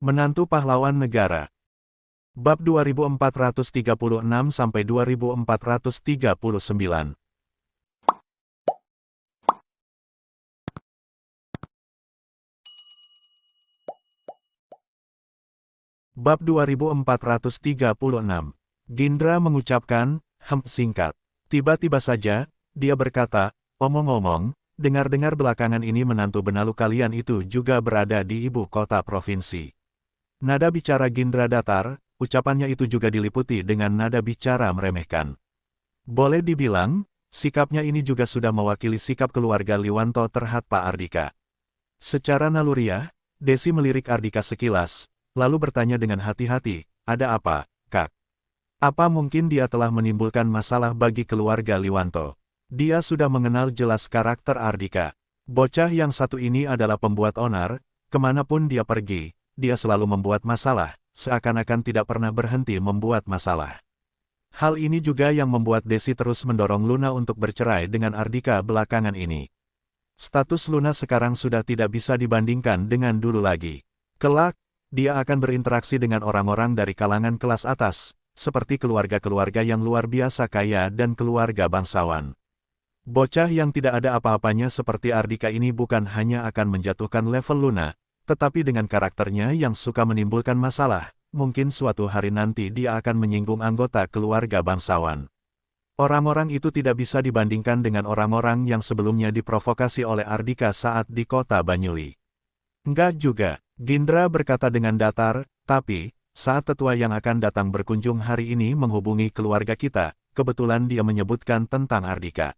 Menantu pahlawan negara. Bab 2436-2439. Bab 2436. Gindra mengucapkan, singkat. Tiba-tiba saja, dia berkata, omong-omong, dengar-dengar belakangan ini menantu benalu kalian itu juga berada di ibu kota provinsi. Nada bicara Gindra datar, ucapannya itu juga diliputi dengan nada bicara meremehkan. Boleh dibilang, sikapnya ini juga sudah mewakili sikap keluarga Liwanto terhadap Pak Ardika. Secara naluriah, Desi melirik Ardika sekilas, lalu bertanya dengan hati-hati, ada apa, Kak? Apa mungkin dia telah menimbulkan masalah bagi keluarga Liwanto? Dia sudah mengenal jelas karakter Ardika. Bocah yang satu ini adalah pembuat onar, kemanapun dia pergi, dia selalu membuat masalah, seakan-akan tidak pernah berhenti membuat masalah. Hal ini juga yang membuat Desi terus mendorong Luna untuk bercerai dengan Ardika belakangan ini. Status Luna sekarang sudah tidak bisa dibandingkan dengan dulu lagi. Kelak, dia akan berinteraksi dengan orang-orang dari kalangan kelas atas, seperti keluarga-keluarga yang luar biasa kaya dan keluarga bangsawan. Bocah yang tidak ada apa-apanya seperti Ardika ini bukan hanya akan menjatuhkan level Luna, tetapi dengan karakternya yang suka menimbulkan masalah, mungkin suatu hari nanti dia akan menyinggung anggota keluarga bangsawan. Orang-orang itu tidak bisa dibandingkan dengan orang-orang yang sebelumnya diprovokasi oleh Ardika saat di kota Banyuli. Enggak juga, Gindra berkata dengan datar, tapi, saat tetua yang akan datang berkunjung hari ini menghubungi keluarga kita, kebetulan dia menyebutkan tentang Ardika.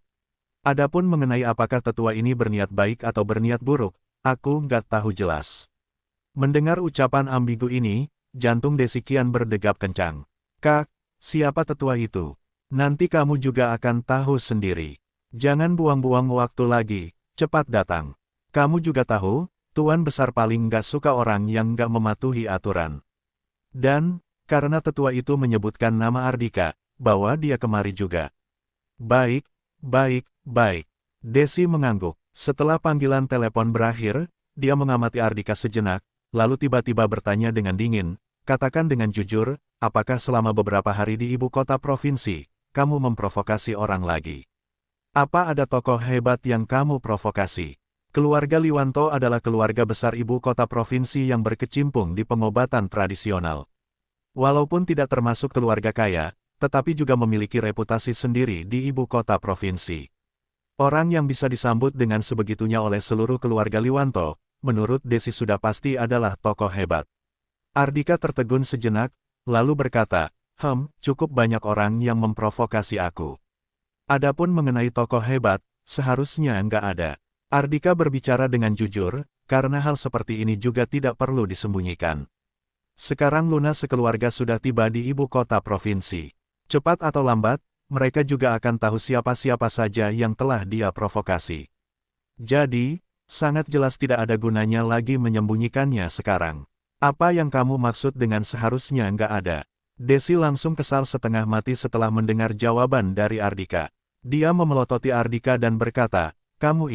Adapun mengenai apakah tetua ini berniat baik atau berniat buruk, aku nggak tahu jelas. Mendengar ucapan ambigu ini, jantung Desi kian berdegup kencang. Kak, siapa tetua itu? Nanti kamu juga akan tahu sendiri. Jangan buang-buang waktu lagi, cepat datang. Kamu juga tahu, Tuan Besar paling nggak suka orang yang nggak mematuhi aturan. Dan, karena tetua itu menyebutkan nama Ardika, bawa dia kemari juga. Baik, baik, baik. Desi mengangguk. Setelah panggilan telepon berakhir, dia mengamati Ardika sejenak, lalu tiba-tiba bertanya dengan dingin, katakan dengan jujur, apakah selama beberapa hari di ibu kota provinsi, kamu memprovokasi orang lagi? Apa ada tokoh hebat yang kamu provokasi? Keluarga Liwanto adalah keluarga besar ibu kota provinsi yang berkecimpung di pengobatan tradisional. Walaupun tidak termasuk keluarga kaya, tetapi juga memiliki reputasi sendiri di ibu kota provinsi. Orang yang bisa disambut dengan sebegitunya oleh seluruh keluarga Liwanto, menurut Desi sudah pasti adalah tokoh hebat. Ardika tertegun sejenak, lalu berkata, cukup banyak orang yang memprovokasi aku. Adapun mengenai tokoh hebat, seharusnya nggak ada. Ardika berbicara dengan jujur, karena hal seperti ini juga tidak perlu disembunyikan. Sekarang Luna sekeluarga sudah tiba di ibu kota provinsi. Cepat atau lambat, mereka juga akan tahu siapa-siapa saja yang telah dia provokasi. Jadi, sangat jelas tidak ada gunanya lagi menyembunyikannya sekarang. Apa yang kamu maksud dengan seharusnya nggak ada? Desi langsung kesal setengah mati setelah mendengar jawaban dari Ardika. Dia memelototi Ardika dan berkata, kamu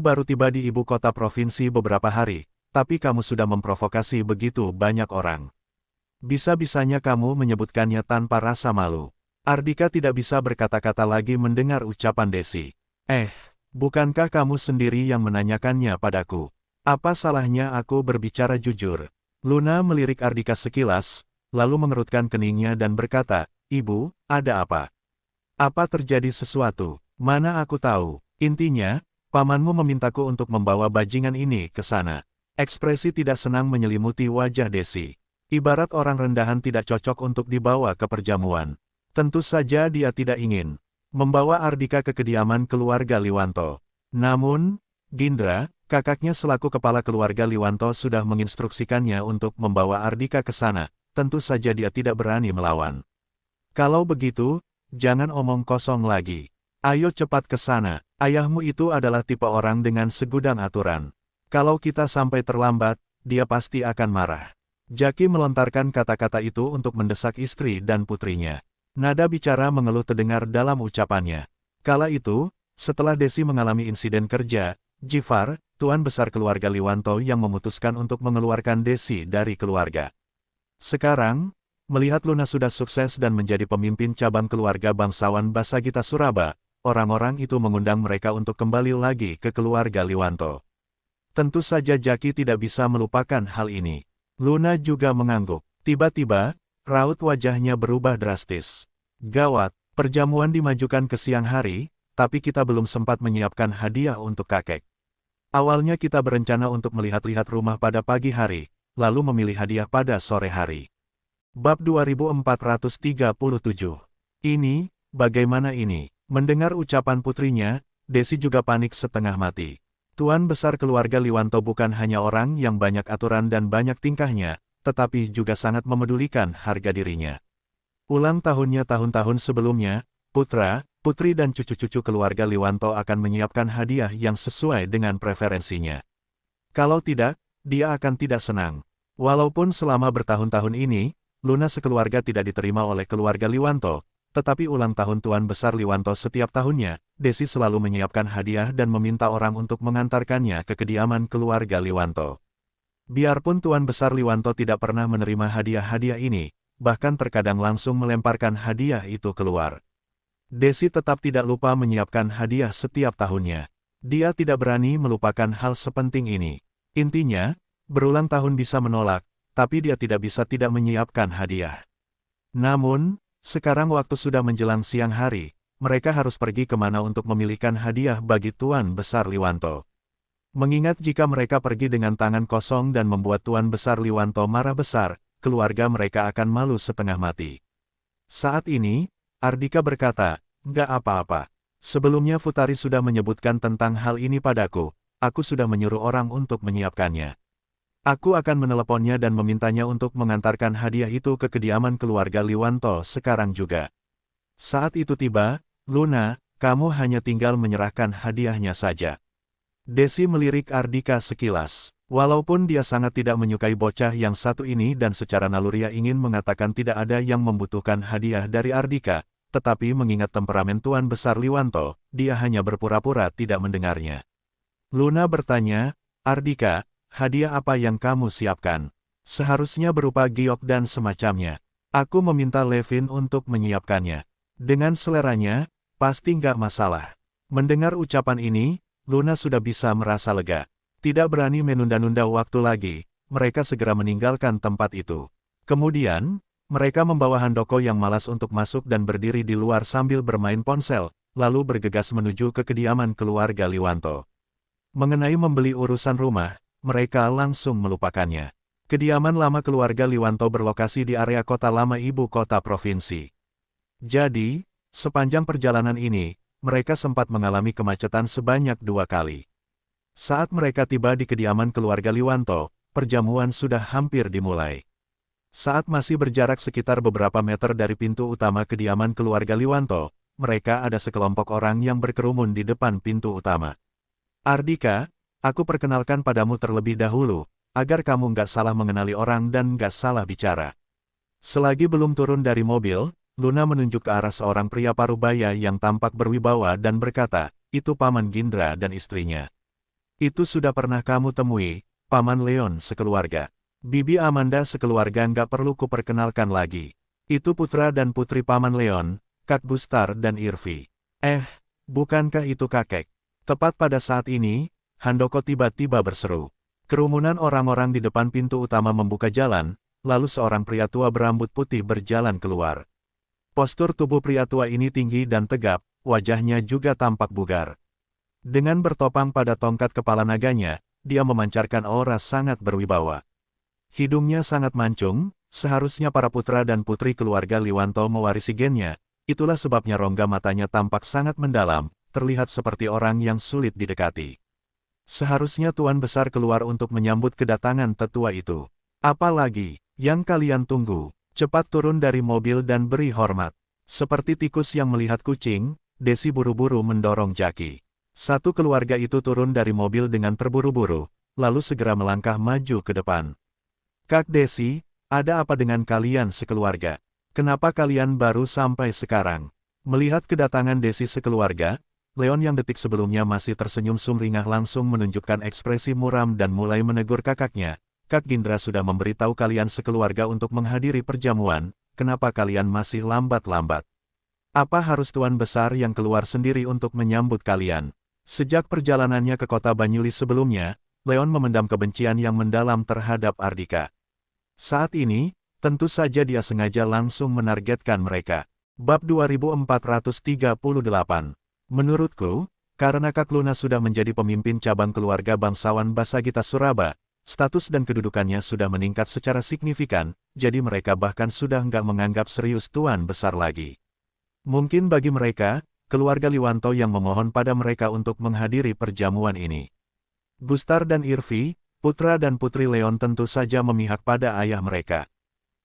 baru tiba di ibu kota provinsi beberapa hari, tapi kamu sudah memprovokasi begitu banyak orang. Bisa-bisanya kamu menyebutkannya tanpa rasa malu. Ardika tidak bisa berkata-kata lagi mendengar ucapan Desi. Bukankah kamu sendiri yang menanyakannya padaku? Apa salahnya aku berbicara jujur? Luna melirik Ardika sekilas, lalu mengerutkan keningnya dan berkata, Ibu, ada apa? Apa terjadi sesuatu? Mana aku tahu. Intinya, pamanmu memintaku untuk membawa bajingan ini ke sana. Ekspresi tidak senang menyelimuti wajah Desi. Ibarat orang rendahan tidak cocok untuk dibawa ke perjamuan. Tentu saja dia tidak ingin membawa Ardika ke kediaman keluarga Liwanto. Namun, Gindra, kakaknya selaku kepala keluarga Liwanto sudah menginstruksikannya untuk membawa Ardika ke sana. Tentu saja dia tidak berani melawan. Kalau begitu, jangan omong kosong lagi. Ayo cepat ke sana. Ayahmu itu adalah tipe orang dengan segudang aturan. Kalau kita sampai terlambat, dia pasti akan marah. Jaki melontarkan kata-kata itu untuk mendesak istri dan putrinya. Nada bicara mengeluh terdengar dalam ucapannya. Kala itu, setelah Desi mengalami insiden kerja, Jifar, Tuan Besar keluarga Liwanto yang memutuskan untuk mengeluarkan Desi dari keluarga. Sekarang, melihat Luna sudah sukses dan menjadi pemimpin cabang keluarga bangsawan Basagita Suraba, orang-orang itu mengundang mereka untuk kembali lagi ke keluarga Liwanto. Tentu saja Jaki tidak bisa melupakan hal ini. Luna juga mengangguk. Tiba-tiba, raut wajahnya berubah drastis. Gawat, perjamuan dimajukan ke siang hari, tapi kita belum sempat menyiapkan hadiah untuk kakek. Awalnya kita berencana untuk melihat-lihat rumah pada pagi hari, lalu memilih hadiah pada sore hari. Bab 2437. Ini, bagaimana ini? Mendengar ucapan putrinya, Desi juga panik setengah mati. Tuan Besar keluarga Liwanto bukan hanya orang yang banyak aturan dan banyak tingkahnya, tetapi juga sangat memedulikan harga dirinya. Ulang tahunnya tahun-tahun sebelumnya, putra, putri dan cucu-cucu keluarga Liwanto akan menyiapkan hadiah yang sesuai dengan preferensinya. Kalau tidak, dia akan tidak senang. Walaupun selama bertahun-tahun ini, Luna sekeluarga tidak diterima oleh keluarga Liwanto, tetapi ulang tahun Tuan Besar Liwanto setiap tahunnya, Desi selalu menyiapkan hadiah dan meminta orang untuk mengantarkannya ke kediaman keluarga Liwanto. Biarpun Tuan Besar Liwanto tidak pernah menerima hadiah-hadiah ini, bahkan terkadang langsung melemparkan hadiah itu keluar. Desi tetap tidak lupa menyiapkan hadiah setiap tahunnya. Dia tidak berani melupakan hal sepenting ini. Intinya, berulang tahun bisa menolak, tapi dia tidak bisa tidak menyiapkan hadiah. Namun, sekarang waktu sudah menjelang siang hari, mereka harus pergi kemana untuk memilihkan hadiah bagi Tuan Besar Liwanto. Mengingat jika mereka pergi dengan tangan kosong dan membuat Tuan Besar Liwanto marah besar, keluarga mereka akan malu setengah mati. Saat ini, Ardika berkata, "Nggak apa-apa. Sebelumnya Futari sudah menyebutkan tentang hal ini padaku, aku sudah menyuruh orang untuk menyiapkannya. Aku akan meneleponnya dan memintanya untuk mengantarkan hadiah itu ke kediaman keluarga Liwanto sekarang juga." Saat itu tiba, "Luna, kamu hanya tinggal menyerahkan hadiahnya saja." Desi melirik Ardika sekilas. Walaupun dia sangat tidak menyukai bocah yang satu ini dan secara naluriah ingin mengatakan tidak ada yang membutuhkan hadiah dari Ardika, tetapi mengingat temperamen Tuan Besar Liwanto, dia hanya berpura-pura tidak mendengarnya. Luna bertanya, "Ardika, hadiah apa yang kamu siapkan?" "Seharusnya berupa giok dan semacamnya. Aku meminta Levin untuk menyiapkannya. Dengan seleranya, pasti nggak masalah." Mendengar ucapan ini, Luna sudah bisa merasa lega. Tidak berani menunda-nunda waktu lagi, mereka segera meninggalkan tempat itu. Kemudian, mereka membawa Handoko yang malas untuk masuk dan berdiri di luar sambil bermain ponsel, lalu bergegas menuju ke kediaman keluarga Liwanto. Mengenai membeli urusan rumah, mereka langsung melupakannya. Kediaman lama keluarga Liwanto berlokasi di area kota lama ibu kota provinsi. Jadi, sepanjang perjalanan ini, mereka sempat mengalami kemacetan sebanyak 2 kali. Saat mereka tiba di kediaman keluarga Liwanto, perjamuan sudah hampir dimulai. Saat masih berjarak sekitar beberapa meter dari pintu utama kediaman keluarga Liwanto, mereka ada sekelompok orang yang berkerumun di depan pintu utama. "Ardika, aku perkenalkan padamu terlebih dahulu, agar kamu nggak salah mengenali orang dan nggak salah bicara." Selagi belum turun dari mobil, Luna menunjuk ke arah seorang pria parubaya yang tampak berwibawa dan berkata, "Itu Paman Gindra dan istrinya. Itu sudah pernah kamu temui, Paman Leon sekeluarga. Bibi Amanda sekeluarga nggak perlu kuperkenalkan lagi. Itu putra dan putri Paman Leon, Kak Bustar dan Irvi." Bukankah itu kakek?" Tepat pada saat ini, Handoko tiba-tiba berseru. Kerumunan orang-orang di depan pintu utama membuka jalan, lalu seorang pria tua berambut putih berjalan keluar. Postur tubuh pria tua ini tinggi dan tegap, wajahnya juga tampak bugar. Dengan bertopang pada tongkat kepala naganya, dia memancarkan aura sangat berwibawa. Hidungnya sangat mancung, seharusnya para putra dan putri keluarga Liwanto mewarisi gennya, itulah sebabnya rongga matanya tampak sangat mendalam, terlihat seperti orang yang sulit didekati. Seharusnya Tuan Besar keluar untuk menyambut kedatangan tetua itu. "Apalagi yang kalian tunggu? Cepat turun dari mobil dan beri hormat." Seperti tikus yang melihat kucing, Desi buru-buru mendorong Jaki. Satu keluarga itu turun dari mobil dengan terburu-buru, lalu segera melangkah maju ke depan. "Kak Desi, ada apa dengan kalian sekeluarga? Kenapa kalian baru sampai sekarang?" Melihat kedatangan Desi sekeluarga, Leon yang detik sebelumnya masih tersenyum sumringah langsung menunjukkan ekspresi muram dan mulai menegur kakaknya. Kak Gendra sudah memberitahu kalian sekeluarga untuk menghadiri perjamuan, kenapa kalian masih lambat-lambat? Apa harus Tuan Besar yang keluar sendiri untuk menyambut kalian? Sejak perjalanannya ke kota Banyulis sebelumnya, Leon memendam kebencian yang mendalam terhadap Ardika. Saat ini, tentu saja dia sengaja langsung menargetkan mereka. Bab 2438. Menurutku, karena Kak Luna sudah menjadi pemimpin cabang keluarga bangsawan Basagita Suraba, status dan kedudukannya sudah meningkat secara signifikan, jadi mereka bahkan sudah nggak menganggap serius Tuan Besar lagi. Mungkin bagi mereka, keluarga Liwanto yang memohon pada mereka untuk menghadiri perjamuan ini. Gustar dan Irvi, putra dan putri Leon tentu saja memihak pada ayah mereka.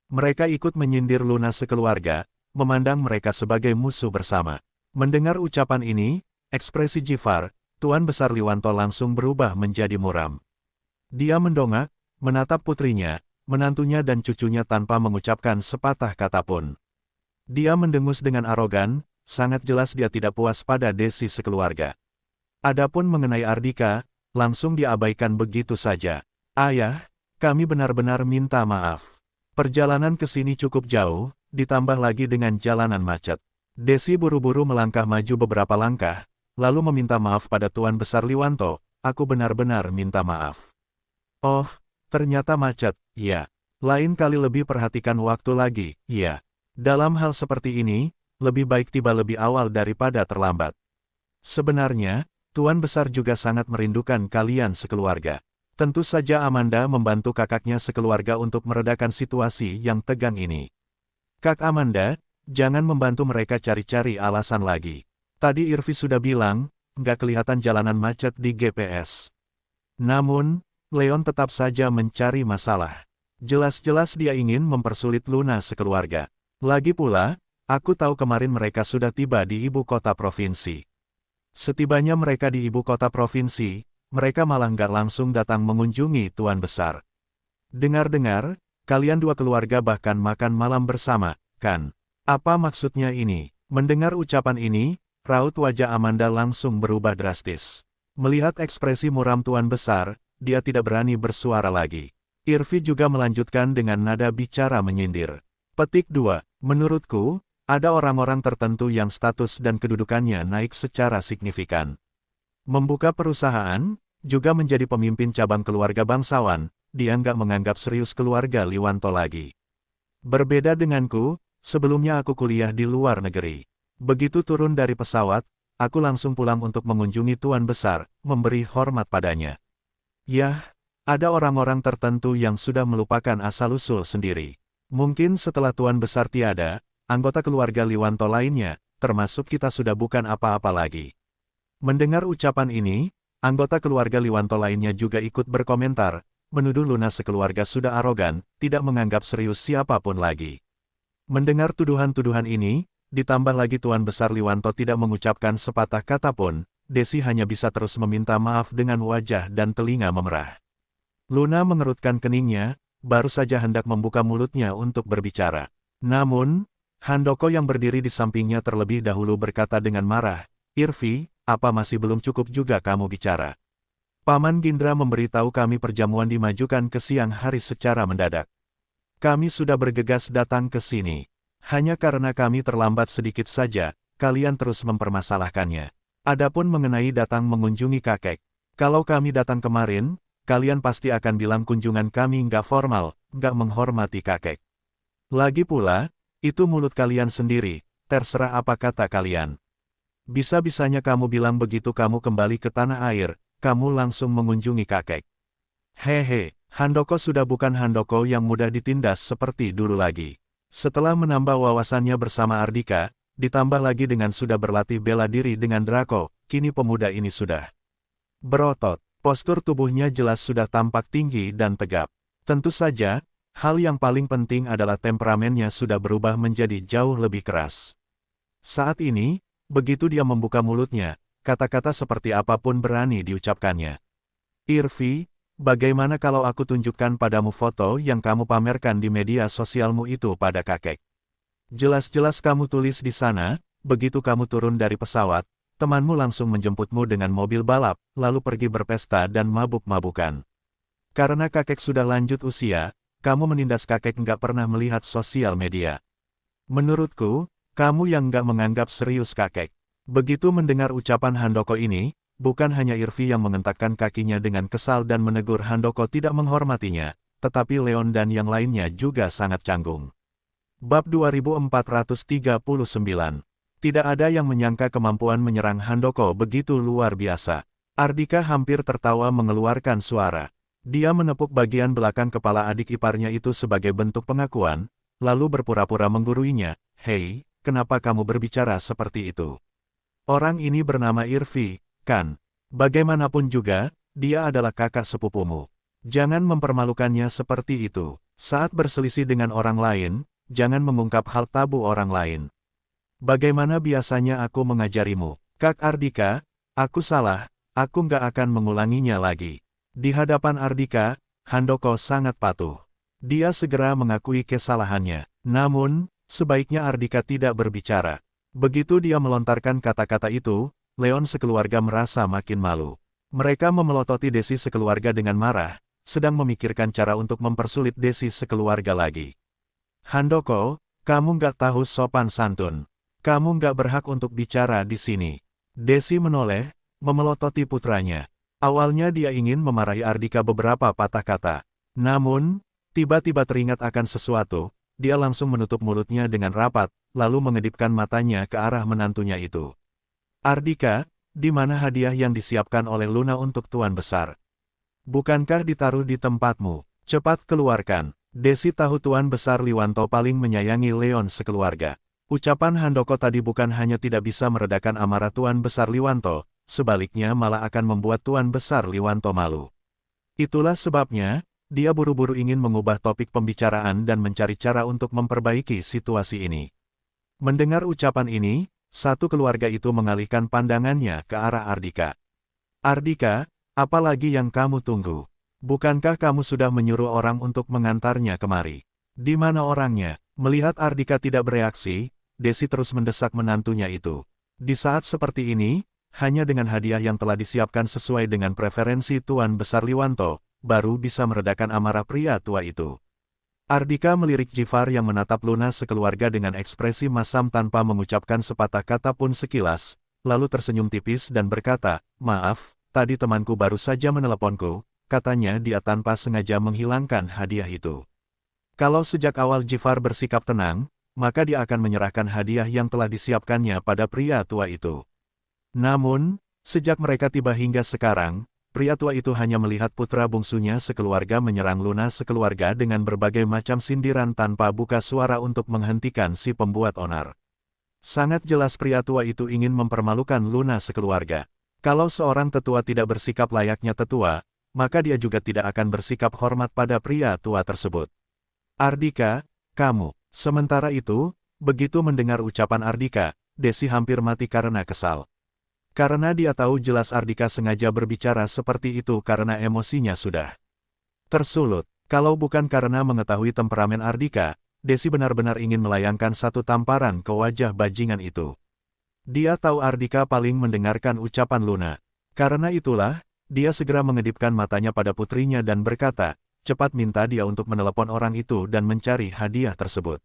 Mereka ikut menyindir Luna sekeluarga, memandang mereka sebagai musuh bersama. Mendengar ucapan ini, ekspresi Jifar, Tuan Besar Liwanto langsung berubah menjadi muram. Dia mendongak, menatap putrinya, menantunya dan cucunya tanpa mengucapkan sepatah kata pun. Dia mendengus dengan arogan, sangat jelas dia tidak puas pada Desi sekeluarga. Adapun mengenai Ardika, langsung diabaikan begitu saja. Ayah, kami benar-benar minta maaf. Perjalanan ke sini cukup jauh, ditambah lagi dengan jalanan macet. Desi buru-buru melangkah maju beberapa langkah, lalu meminta maaf pada Tuan Besar Liwanto, aku benar-benar minta maaf. Oh, ternyata macet, ya. Lain kali lebih perhatikan waktu lagi, ya. Dalam hal seperti ini, lebih baik tiba lebih awal daripada terlambat. Sebenarnya, Tuan Besar juga sangat merindukan kalian sekeluarga. Tentu saja Amanda membantu kakaknya sekeluarga untuk meredakan situasi yang tegang ini. Kak Amanda, jangan membantu mereka cari-cari alasan lagi. Tadi Irvi sudah bilang, nggak kelihatan jalanan macet di GPS. Namun, Leon tetap saja mencari masalah. Jelas-jelas dia ingin mempersulit Luna sekeluarga. Lagi pula, aku tahu kemarin mereka sudah tiba di ibu kota provinsi. Setibanya mereka di ibu kota provinsi, mereka malah nggak langsung datang mengunjungi Tuan Besar. Dengar-dengar, kalian dua keluarga bahkan makan malam bersama, kan? Apa maksudnya ini? Mendengar ucapan ini, raut wajah Amanda langsung berubah drastis. Melihat ekspresi muram Tuan Besar, dia tidak berani bersuara lagi. Irvi juga melanjutkan dengan nada bicara menyindir. Petik 2. Menurutku, ada orang-orang tertentu yang status dan kedudukannya naik secara signifikan. Membuka perusahaan, juga menjadi pemimpin cabang keluarga bangsawan, dia nggak menganggap serius keluarga Liwanto lagi. Berbeda denganku, sebelumnya aku kuliah di luar negeri. Begitu turun dari pesawat, aku langsung pulang untuk mengunjungi Tuan Besar, memberi hormat padanya. Yah, ada orang-orang tertentu yang sudah melupakan asal-usul sendiri. Mungkin setelah Tuan Besar tiada, anggota keluarga Liwanto lainnya, termasuk kita sudah bukan apa-apa lagi. Mendengar ucapan ini, anggota keluarga Liwanto lainnya juga ikut berkomentar, menuduh Luna sekeluarga sudah arogan, tidak menganggap serius siapapun lagi. Mendengar tuduhan-tuduhan ini, ditambah lagi Tuan Besar Liwanto tidak mengucapkan sepatah kata pun, Desi hanya bisa terus meminta maaf dengan wajah dan telinga memerah. Luna mengerutkan keningnya, baru saja hendak membuka mulutnya untuk berbicara. Namun, Handoko yang berdiri di sampingnya terlebih dahulu berkata dengan marah, Irvi, apa masih belum cukup juga kamu bicara? Paman Gendra memberitahu kami perjamuan dimajukan ke siang hari secara mendadak. Kami sudah bergegas datang ke sini. Hanya karena kami terlambat sedikit saja, kalian terus mempermasalahkannya. Adapun mengenai datang mengunjungi kakek, kalau kami datang kemarin, kalian pasti akan bilang kunjungan kami nggak formal, nggak menghormati kakek. Lagi pula, itu mulut kalian sendiri, terserah apa kata kalian. Bisa-bisanya kamu bilang begitu kamu kembali ke tanah air, kamu langsung mengunjungi kakek. Hehe. Handoko sudah bukan Handoko yang mudah ditindas seperti dulu lagi. Setelah menambah wawasannya bersama Ardika, ditambah lagi dengan sudah berlatih bela diri dengan Draco, kini pemuda ini sudah berotot. Postur tubuhnya jelas sudah tampak tinggi dan tegap. Tentu saja, hal yang paling penting adalah temperamennya sudah berubah menjadi jauh lebih keras. Saat ini, begitu dia membuka mulutnya, kata-kata seperti apapun berani diucapkannya. Irvi, bagaimana kalau aku tunjukkan padamu foto yang kamu pamerkan di media sosialmu itu pada kakek? Jelas-jelas kamu tulis di sana, begitu kamu turun dari pesawat, temanmu langsung menjemputmu dengan mobil balap, lalu pergi berpesta dan mabuk-mabukan. Karena kakek sudah lanjut usia, kamu menindas kakek nggak pernah melihat sosial media. Menurutku, kamu yang nggak menganggap serius kakek. Begitu mendengar ucapan Handoko ini, bukan hanya Irvi yang mengentakkan kakinya dengan kesal dan menegur Handoko tidak menghormatinya, tetapi Leon dan yang lainnya juga sangat canggung. Bab 2439. Tidak ada yang menyangka kemampuan menyerang Handoko begitu luar biasa. Ardika hampir tertawa mengeluarkan suara. Dia menepuk bagian belakang kepala adik iparnya itu sebagai bentuk pengakuan, lalu berpura-pura mengguruinya. Hei, kenapa kamu berbicara seperti itu? Orang ini bernama Irvi, kan? Bagaimanapun juga, dia adalah kakak sepupumu. Jangan mempermalukannya seperti itu. Saat berselisih dengan orang lain, jangan mengungkap hal tabu orang lain. Bagaimana biasanya aku mengajarimu? Kak Ardika, aku salah, aku nggak akan mengulanginya lagi. Di hadapan Ardika, Handoko sangat patuh. Dia segera mengakui kesalahannya. Namun, sebaiknya Ardika tidak berbicara. Begitu dia melontarkan kata-kata itu, Leon sekeluarga merasa makin malu. Mereka memelototi Desi sekeluarga dengan marah, sedang memikirkan cara untuk mempersulit Desi sekeluarga lagi. Handoko, kamu nggak tahu sopan santun. Kamu nggak berhak untuk bicara di sini. Desi menoleh, memelototi putranya. Awalnya dia ingin memarahi Ardika beberapa patah kata. Namun, tiba-tiba teringat akan sesuatu, dia langsung menutup mulutnya dengan rapat, lalu mengedipkan matanya ke arah menantunya itu. Ardika, di mana hadiah yang disiapkan oleh Luna untuk Tuan Besar? Bukankah ditaruh di tempatmu? Cepat keluarkan. Desi tahu Tuan Besar Liwanto paling menyayangi Leon sekeluarga. Ucapan Handoko tadi bukan hanya tidak bisa meredakan amarah Tuan Besar Liwanto, sebaliknya malah akan membuat Tuan Besar Liwanto malu. Itulah sebabnya, dia buru-buru ingin mengubah topik pembicaraan dan mencari cara untuk memperbaiki situasi ini. Mendengar ucapan ini, satu keluarga itu mengalihkan pandangannya ke arah Ardika. Ardika, apa lagi yang kamu tunggu? Bukankah kamu sudah menyuruh orang untuk mengantarnya kemari? Di mana orangnya? Melihat Ardika tidak bereaksi, Desi terus mendesak menantunya itu. Di saat seperti ini, hanya dengan hadiah yang telah disiapkan sesuai dengan preferensi Tuan Besar Liwanto, baru bisa meredakan amarah pria tua itu. Ardika melirik Jifar yang menatap Luna sekeluarga dengan ekspresi masam tanpa mengucapkan sepatah kata pun sekilas, lalu tersenyum tipis dan berkata, "Maaf, tadi temanku baru saja meneleponku, katanya dia tanpa sengaja menghilangkan hadiah itu." Kalau sejak awal Jifar bersikap tenang, maka dia akan menyerahkan hadiah yang telah disiapkannya pada pria tua itu. Namun, sejak mereka tiba hingga sekarang, pria tua itu hanya melihat putra bungsunya sekeluarga menyerang Luna sekeluarga dengan berbagai macam sindiran tanpa buka suara untuk menghentikan si pembuat onar. Sangat jelas pria tua itu ingin mempermalukan Luna sekeluarga. Kalau seorang tetua tidak bersikap layaknya tetua, maka dia juga tidak akan bersikap hormat pada pria tua tersebut. Ardika, kamu. Sementara itu, begitu mendengar ucapan Ardika, Desi hampir mati karena kesal. Karena dia tahu jelas Ardika sengaja berbicara seperti itu karena emosinya sudah tersulut. Kalau bukan karena mengetahui temperamen Ardika, Desi benar-benar ingin melayangkan satu tamparan ke wajah bajingan itu. Dia tahu Ardika paling mendengarkan ucapan Luna. Karena itulah, dia segera mengedipkan matanya pada putrinya dan berkata, cepat minta dia untuk menelepon orang itu dan mencari hadiah tersebut.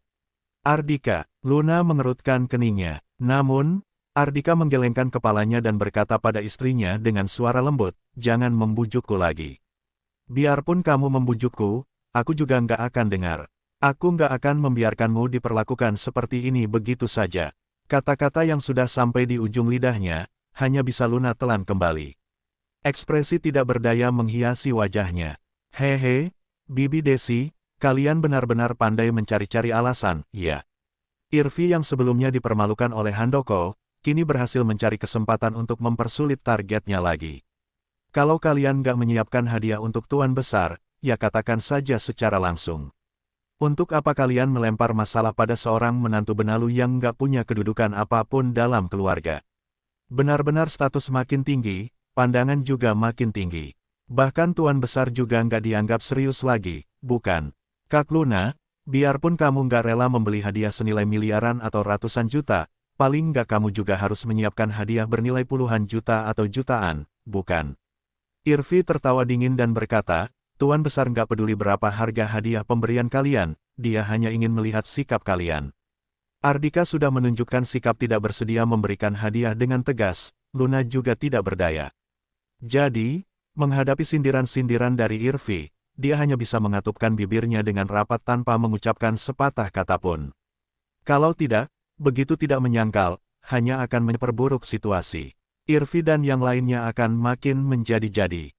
Ardika, Luna mengerutkan keningnya. Namun, Ardika menggelengkan kepalanya dan berkata pada istrinya dengan suara lembut, jangan membujukku lagi. Biarpun kamu membujukku, aku juga nggak akan dengar. Aku nggak akan membiarkanmu diperlakukan seperti ini begitu saja. Kata-kata yang sudah sampai di ujung lidahnya, hanya bisa Luna telan kembali. Ekspresi tidak berdaya menghiasi wajahnya. Hehe, Bibi Desi, kalian benar-benar pandai mencari-cari alasan, ya. Irvi yang sebelumnya dipermalukan oleh Handoko, kini berhasil mencari kesempatan untuk mempersulit targetnya lagi. Kalau kalian nggak menyiapkan hadiah untuk Tuan Besar, ya katakan saja secara langsung. Untuk apa kalian melempar masalah pada seorang menantu benalu yang nggak punya kedudukan apapun dalam keluarga? Benar-benar status makin tinggi, pandangan juga makin tinggi. Bahkan Tuan Besar juga nggak dianggap serius lagi, bukan? Kak Luna, biarpun kamu nggak rela membeli hadiah senilai miliaran atau ratusan juta, paling nggak kamu juga harus menyiapkan hadiah bernilai puluhan juta atau jutaan, bukan? Irvi tertawa dingin dan berkata, Tuan Besar nggak peduli berapa harga hadiah pemberian kalian, dia hanya ingin melihat sikap kalian. Ardika sudah menunjukkan sikap tidak bersedia memberikan hadiah dengan tegas, Luna juga tidak berdaya. Jadi, menghadapi sindiran-sindiran dari Irvi, dia hanya bisa mengatupkan bibirnya dengan rapat tanpa mengucapkan sepatah kata pun. Kalau tidak, begitu tidak menyangkal, hanya akan memperburuk situasi. Irvi dan yang lainnya akan makin menjadi-jadi.